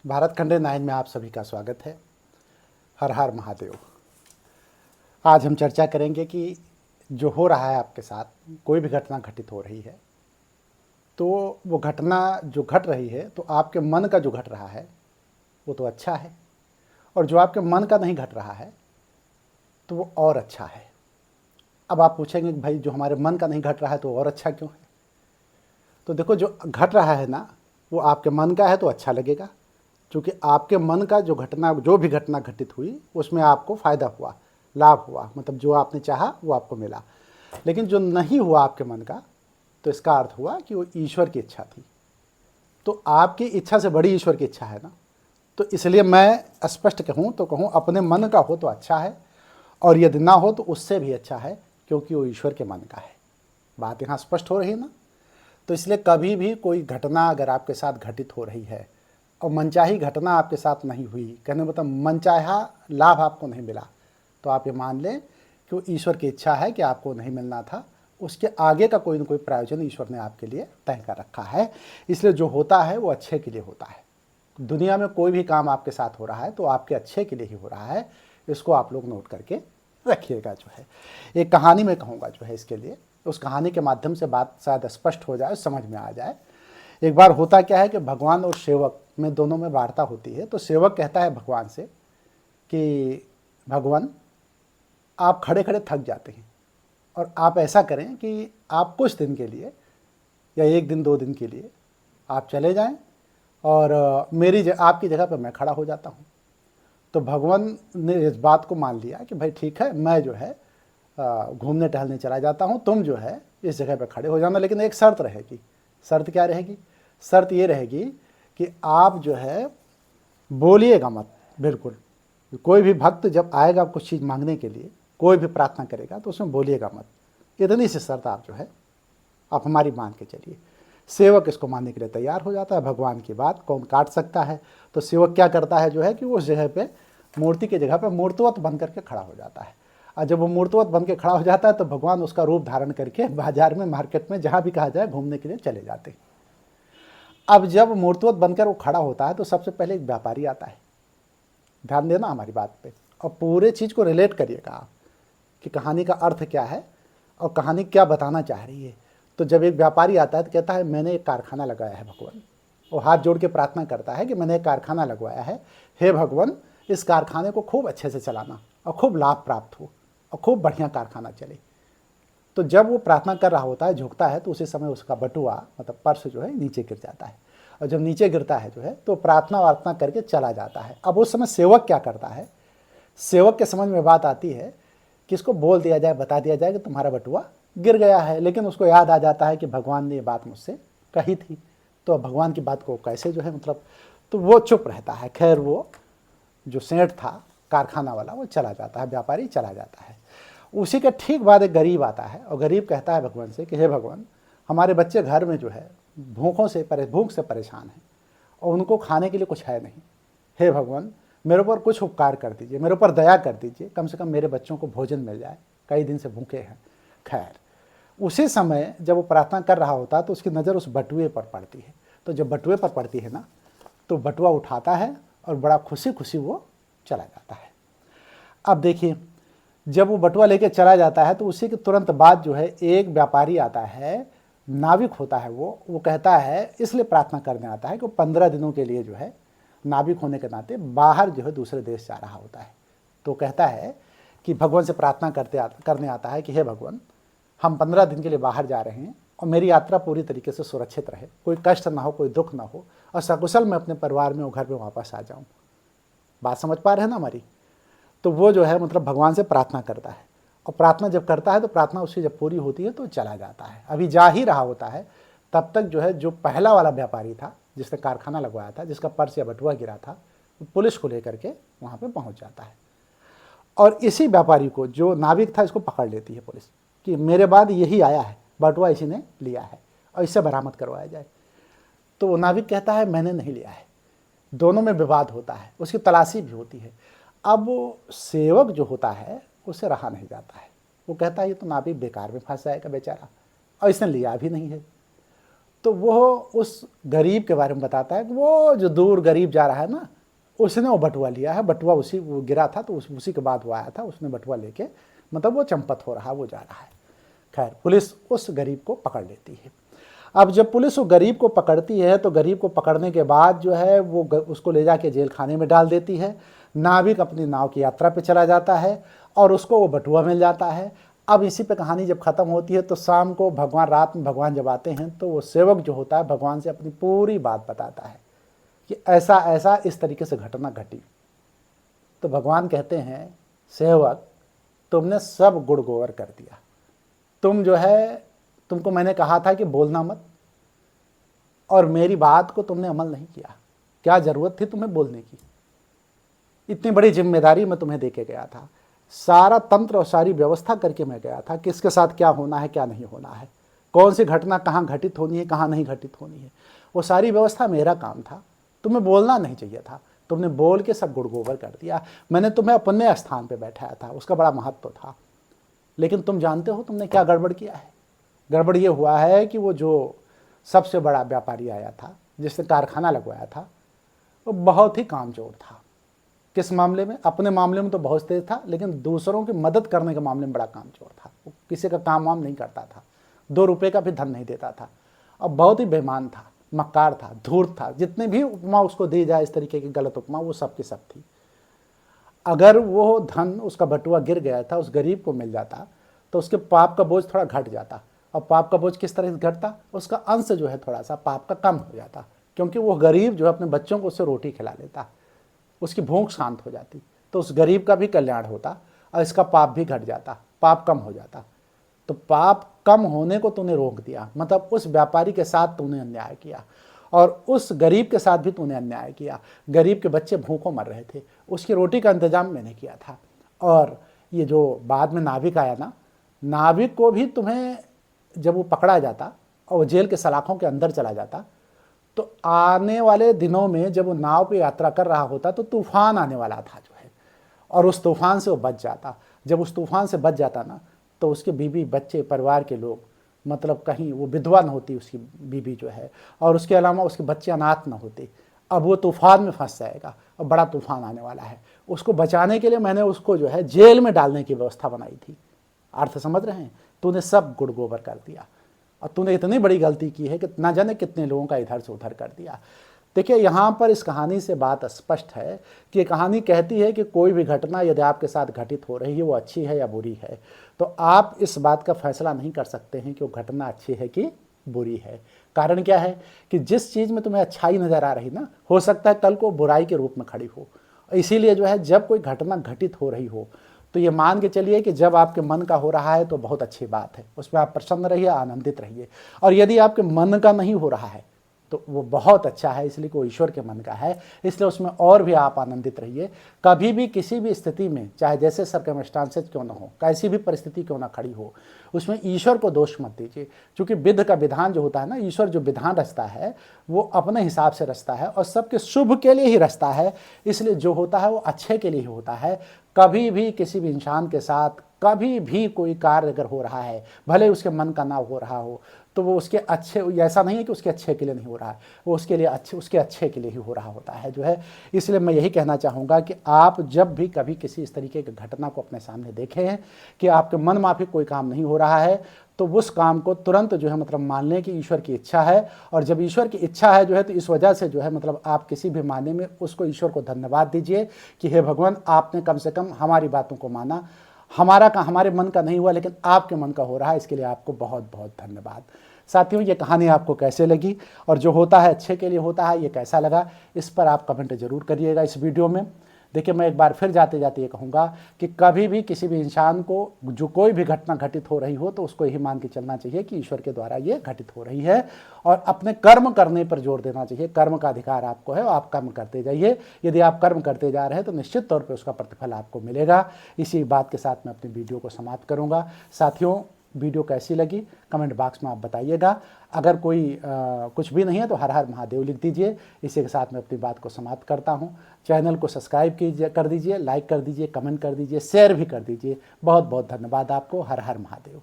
भारत खंडे 9 में आप सभी का स्वागत है। हर हर महादेव। आज हम चर्चा करेंगे कि जो हो रहा है आपके साथ, कोई भी घटना घटित हो रही है तो वो घटना जो घट रही है तो आपके मन का जो घट रहा है वो तो अच्छा है, और जो आपके मन का नहीं घट रहा है तो वो और अच्छा है। अब आप पूछेंगे कि भाई जो हमारे मन का नहीं घट रहा है तो और अच्छा क्यों है? तो देखो, जो घट रहा है ना वो आपके मन का है तो अच्छा लगेगा, क्योंकि आपके मन का जो भी घटना घटित हुई उसमें आपको फ़ायदा हुआ, लाभ हुआ, मतलब जो आपने चाहा वो आपको मिला। लेकिन जो नहीं हुआ आपके मन का, तो इसका अर्थ हुआ कि वो ईश्वर की इच्छा थी। तो आपकी इच्छा से बड़ी ईश्वर की इच्छा है ना, तो इसलिए मैं स्पष्ट कहूँ तो कहूँ, अपने मन का हो तो अच्छा है, और यदि ना हो तो उससे भी अच्छा है, क्योंकि वो ईश्वर के मन का है। बात यहाँ स्पष्ट हो रही है ना? तो इसलिए कभी भी कोई घटना अगर आपके साथ घटित हो रही है और मनचाही घटना आपके साथ नहीं हुई, कहने मतलब मनचाहा लाभ आपको नहीं मिला, तो आप ये मान लें कि वो ईश्वर की इच्छा है कि आपको नहीं मिलना था। उसके आगे का कोई ना कोई प्रायोजन ईश्वर ने आपके लिए तय कर रखा है। इसलिए जो होता है वो अच्छे के लिए होता है। दुनिया में कोई भी काम आपके साथ हो रहा है तो आपके अच्छे के लिए ही हो रहा है। इसको आप लोग नोट करके रखिएगा। जो है एक कहानी में कहूँगा जो है इसके लिए, उस कहानी के माध्यम से बात शायद स्पष्ट हो जाए, समझ में आ जाए। एक बार होता क्या है कि भगवान और सेवक में दोनों में वार्ता होती है। तो सेवक कहता है भगवान से कि भगवान, आप खड़े खड़े थक जाते हैं, और आप ऐसा करें कि आप कुछ दिन के लिए या 1 दिन 2 दिन के लिए आप चले जाएं, और आपकी जगह पर मैं खड़ा हो जाता हूं। तो भगवान ने इस बात को मान लिया कि भाई ठीक है, मैं जो है घूमने टहलने चला जाता हूं, तुम जो है इस जगह पर खड़े हो जाना। लेकिन एक शर्त रहेगी। शर्त क्या रहेगी? शर्त ये रहेगी कि आप जो है बोलिएगा मत, बिल्कुल। कोई भी भक्त जब आएगा कुछ चीज़ मांगने के लिए, कोई भी प्रार्थना करेगा तो उसमें बोलिएगा मत। इतनी सी शर्त आप जो है आप हमारी मान के चलिए। सेवक इसको मानने के लिए तैयार हो जाता है। भगवान की बात कौन काट सकता है? तो सेवक क्या करता है जो है कि वो उस जगह पे मूर्ति की जगह पे मूर्तिवत बन करके खड़ा हो जाता है। और जब वो मूर्तिवत बन के खड़ा हो जाता है तो भगवान उसका रूप धारण करके बाजार में, मार्केट में, जहाँ भी कहा जाए घूमने के लिए चले जाते हैं। अब जब मूर्तिवत बनकर वो खड़ा होता है तो सबसे पहले एक व्यापारी आता है। ध्यान देना हमारी बात पे, और पूरे चीज़ को रिलेट करिएगा आप कि कहानी का अर्थ क्या है और कहानी क्या बताना चाह रही है। तो जब एक व्यापारी आता है तो कहता है मैंने एक कारखाना लगाया है भगवान, वो हाथ जोड़ के प्रार्थना करता है कि मैंने एक कारखाना लगवाया है, हे भगवान इस कारखाने को खूब अच्छे से चलाना और खूब लाभ प्राप्त हो और खूब बढ़िया कारखाना चले। तो जब वो प्रार्थना कर रहा होता है, झुकता है, तो उसी समय उसका बटुआ मतलब पर्स जो है नीचे गिर जाता है। और जब नीचे गिरता है जो है तो प्रार्थना वार्थना करके चला जाता है। अब उस समय सेवक क्या करता है? सेवक के समझ में बात आती है कि इसको बोल दिया जाए, बता दिया जाए कि तुम्हारा बटुआ गिर गया है। लेकिन उसको याद आ जाता है कि भगवान ने ये बात मुझसे कही थी, तो भगवान की बात को कैसे जो है मतलब, तो वो चुप रहता है। खैर वो जो सेठ था कारखाना वाला वो चला जाता है, व्यापारी चला जाता है। उसी के ठीक बाद एक गरीब आता है, और गरीब कहता है भगवान से कि हे भगवान, हमारे बच्चे घर में जो है भूख से परेशान हैं और उनको खाने के लिए कुछ है नहीं। हे भगवान, मेरे ऊपर कुछ उपकार कर दीजिए, मेरे ऊपर दया कर दीजिए, कम से कम मेरे बच्चों को भोजन मिल जाए, कई दिन से भूखे हैं। खैर उसी समय जब वो प्रार्थना कर रहा होता है तो उसकी नज़र उस बटुए पर पड़ती है। तो जब बटुए पर पड़ती है ना, तो बटुआ उठाता है और बड़ा खुशी खुशी वो चला जाता है। अब देखिए, जब वो बटुआ लेके चला जाता है तो उसी के तुरंत बाद जो है एक व्यापारी आता है, नाविक होता है वो कहता है, इसलिए प्रार्थना करने आता है कि वो 15 दिनों के लिए जो है नाविक होने के नाते बाहर जो है दूसरे देश जा रहा होता है। तो कहता है कि भगवान से प्रार्थना करने आता है कि हे भगवान, हम 15 दिन के लिए बाहर जा रहे हैं और मेरी यात्रा पूरी तरीके से सुरक्षित रहे, कोई कष्ट ना हो, कोई दुख ना हो, और सकुशल मैं अपने परिवार में और घर में वापस आ जाऊँ। बात समझ पा रहे हैं ना हमारी? तो वो जो है मतलब भगवान से प्रार्थना करता है, और प्रार्थना जब करता है तो प्रार्थना उसकी जब पूरी होती है तो चला जाता है। अभी जा ही रहा होता है, तब तक जो है जो पहला वाला व्यापारी था जिसने कारखाना लगवाया था, जिसका पर्स या बटुआ गिरा था, वो पुलिस को लेकर के वहाँ पे पहुँच जाता है। और इसी व्यापारी को, जो नाविक था, इसको पकड़ लेती है पुलिस कि मेरे बाद यही आया है, बटुआ इसी ने लिया है और इससे बरामद करवाया जाए। तो वो नाविक कहता है मैंने नहीं लिया है। दोनों में विवाद होता है, उसकी तलाशी भी होती है। अब सेवक जो होता है उसे रहा नहीं जाता है, वो कहता है ये तो नाविक बेकार में फंस जाएगा बेचारा, और इसने लिया भी नहीं है। तो वो उस गरीब के बारे में बताता है कि वो जो दूर गरीब जा रहा है ना, उसने वो बटुआ लिया है, बटुआ उसी वो गिरा था तो उसी के बाद वो आया था, उसने बटुआ लेके मतलब वो चंपत हो रहा, वो जा रहा है। खैर पुलिस उस गरीब को पकड़ लेती है। अब जब पुलिस वो गरीब को पकड़ती है तो गरीब को पकड़ने के बाद जो है वो उसको ले जाके जेल खाने में डाल देती है। नाविक अपनी नाव की यात्रा पे चला जाता है और उसको वो बटुआ मिल जाता है। अब इसी पे कहानी जब ख़त्म होती है तो शाम को भगवान, रात में भगवान जब आते हैं तो वो सेवक जो होता है भगवान से अपनी पूरी बात बताता है कि ऐसा ऐसा इस तरीके से घटना घटी। तो भगवान कहते हैं, सेवक तुमने सब गुड़ गोबर कर दिया, तुम जो है, तुमको मैंने कहा था कि बोलना मत, और मेरी बात को तुमने अमल नहीं किया। क्या ज़रूरत थी तुम्हें बोलने की? इतनी बड़ी जिम्मेदारी मैं तुम्हें देके गया था, सारा तंत्र और सारी व्यवस्था करके मैं गया था, किसके साथ क्या होना है क्या नहीं होना है, कौन सी घटना कहाँ घटित होनी है कहाँ नहीं घटित होनी है, वो सारी व्यवस्था मेरा काम था। तुम्हें बोलना नहीं चाहिए था, तुमने बोल के सब गुड़ गोबर कर दिया। मैंने तुम्हें अपने स्थान पे बैठाया था, उसका बड़ा महत्व था। लेकिन तुम जानते हो तुमने क्या गड़बड़ किया है? गड़बड़ ये हुआ है कि वो जो सबसे बड़ा व्यापारी आया था, जिसने कारखाना लगवाया था, वो बहुत ही कामचोर था। किस मामले में? अपने मामले में तो बहुत तेज था, लेकिन दूसरों की मदद करने के मामले में बड़ा कामचोर था। वो किसी का काम वाम नहीं करता था, 2 रुपये का भी धन नहीं देता था, और बहुत ही बेईमान था, मक्कार था, धूर्त था। जितने भी उपमा उसको दी जाए इस तरीके की गलत उपमा, वो सब की सब थी। अगर वो धन, उसका बटुआ गिर गया था, उस गरीब को मिल जाता तो उसके पाप का बोझ थोड़ा घट जाता। और पाप का बोझ किस तरह से घटता? उसका अंश जो है थोड़ा सा पाप का कम हो जाता, क्योंकि वो गरीब जो है अपने बच्चों को उससे रोटी खिला लेता, उसकी भूख शांत हो जाती, तो उस गरीब का भी कल्याण होता और इसका पाप भी घट जाता, पाप कम हो जाता। तो पाप कम होने को तूने रोक दिया, मतलब उस व्यापारी के साथ तूने अन्याय किया और उस गरीब के साथ भी तूने अन्याय किया। गरीब के बच्चे भूखों मर रहे थे, उसकी रोटी का इंतजाम मैंने किया था। और ये जो बाद में नाविक आया ना, नाविक को भी तुम्हें, जब वो पकड़ा जाता और वो जेल के सलाखों के अंदर चला जाता, तो आने वाले दिनों में जब वो नाव पे यात्रा कर रहा होता तो तूफान आने वाला था जो है, और उस तूफान से वो बच जाता। जब उस तूफान से बच जाता ना, तो उसके बीवी बच्चे परिवार के लोग, मतलब कहीं वो विधवा न होती उसकी बीवी जो है, और उसके अलावा उसके बच्चे अनाथ न होते। अब वो तूफान में फंस जाएगा और बड़ा तूफान आने वाला है। उसको बचाने के लिए मैंने उसको जो है जेल में डालने की व्यवस्था बनाई थी। अर्थ समझ रहे हैं? तूने सब गुड़ गोबर कर दिया और तूने इतनी बड़ी गलती की है कि ना जाने कितने लोगों का इधर से उधर कर दिया। देखिए, यहाँ पर इस कहानी से बात स्पष्ट है कि कहानी कहती है कि कोई भी घटना यदि आपके साथ घटित हो रही है, वो अच्छी है या बुरी है, तो आप इस बात का फैसला नहीं कर सकते हैं कि वो घटना अच्छी है कि बुरी है। कारण क्या है कि जिस चीज़ में तुम्हें अच्छाई नज़र आ रही ना, हो सकता है कल को बुराई के रूप में खड़ी हो। इसीलिए जो है, जब कोई घटना घटित हो रही हो तो ये मान के चलिए कि जब आपके मन का हो रहा है तो बहुत अच्छी बात है, उसमें आप प्रसन्न रहिए, आनंदित रहिए। और यदि आपके मन का नहीं हो रहा है तो वो बहुत अच्छा है, इसलिए कोई ईश्वर के मन का है, इसलिए उसमें और भी आप आनंदित रहिए। कभी भी किसी भी स्थिति में, चाहे जैसे सर्कमस्टांसेस क्यों ना हो, कैसी भी परिस्थिति क्यों ना खड़ी हो, उसमें ईश्वर को दोष मत दीजिए। क्योंकि विधि का विधान जो होता है ना, ईश्वर जो विधान रचता है वो अपने हिसाब से रचता है और सबके शुभ के लिए ही रचता है। इसलिए जो होता है वो अच्छे के लिए ही होता है। कभी भी किसी भी इंसान के साथ कभी भी कोई कार्य अगर हो रहा है, भले उसके मन का ना हो रहा हो, तो वो उसके अच्छे, ऐसा नहीं है कि उसके अच्छे के लिए नहीं हो रहा है, वो उसके लिए अच्छे, उसके अच्छे के लिए ही हो रहा होता है जो है। इसलिए मैं यही कहना चाहूँगा कि आप जब भी कभी किसी इस तरीके की घटना को अपने सामने देखें कि आपके मन माफिक कोई काम नहीं हो रहा है, तो उस काम को तुरंत जो है मतलब मान लें कि ईश्वर की इच्छा है। और जब ईश्वर की इच्छा है जो है, तो इस वजह से जो है मतलब आप किसी भी मायने में उसको, ईश्वर को धन्यवाद दीजिए कि हे भगवान, आपने कम से कम हमारी बातों को माना। हमारे मन का नहीं हुआ, लेकिन आपके मन का हो रहा है, इसके लिए आपको बहुत बहुत धन्यवाद। साथियों, ये कहानी आपको कैसे लगी और जो होता है अच्छे के लिए होता है, ये कैसा लगा, इस पर आप कमेंट जरूर करिएगा इस वीडियो में। देखिए, मैं एक बार फिर जाते जाते ये कहूँगा कि कभी भी किसी भी इंसान को जो कोई भी घटना घटित हो रही हो, तो उसको यही मान के चलना चाहिए कि ईश्वर के द्वारा ये घटित हो रही है, और अपने कर्म करने पर जोर देना चाहिए। कर्म का अधिकार आपको है, आप कर्म करते जाइए। यदि आप कर्म करते जा रहे हैं तो निश्चित तौर पर उसका प्रतिफल आपको मिलेगा। इसी बात के साथ मैं अपनी वीडियो को समाप्त करूँगा। साथियों, वीडियो कैसी लगी कमेंट बॉक्स में आप बताइएगा। अगर कोई कुछ भी नहीं है तो हर हर महादेव लिख दीजिए। इसी के साथ मैं अपनी बात को समाप्त करता हूँ। चैनल को सब्सक्राइब कर दीजिए, लाइक कर दीजिए, कमेंट कर दीजिए, शेयर भी कर दीजिए। बहुत बहुत धन्यवाद आपको। हर हर महादेव।